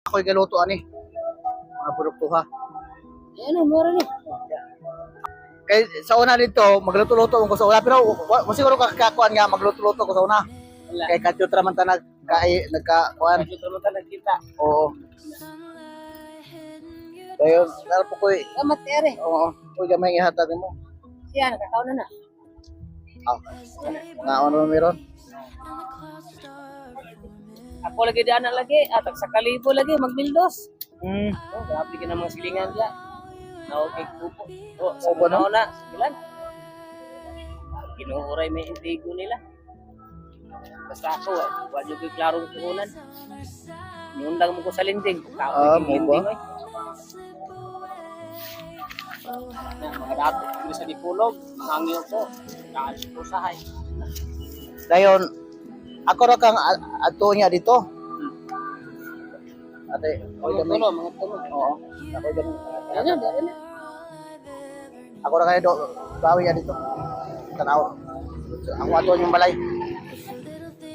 Ako'y galuto ani. Mga produkto ha. Ano, mura ni. Kay sa una dito, magluto-luto ko sa una pero siguro kakakuan nga magluto-luto ko sa una. Kay kadyot ra man ta nagkakuan. Kadyot ra man ta nagkita. Oo. Dayon, po ko'y Kamat ere. oo, ko'y gamay ihatag mo. Siya nakataon na. Naon ron meron. Ako lagi di anak lagi, atag sa kalibo lagi magbildos. Hmm. Oh, grabe ka ng mga silingan diya. Okay, kupo. Oh, Opo, no? na, silan. Ginuuray may intigo nila. Basta ako, wala yung klarong puhunan. Niundang mo ko sa linding. Mo Linding, ba? oy. Mga dati, hindi sa dipulog, mahangyo ko. Dahil ko sahay. Dayon, ako ra kang ato niya dito. Ate, ko'y Mga gamay. tulo, mga tulo. Oo. Ako'y gamay. Yan, yan. Ako ra kay do bawi ya dito. Tanaw. Ako ato yung balay.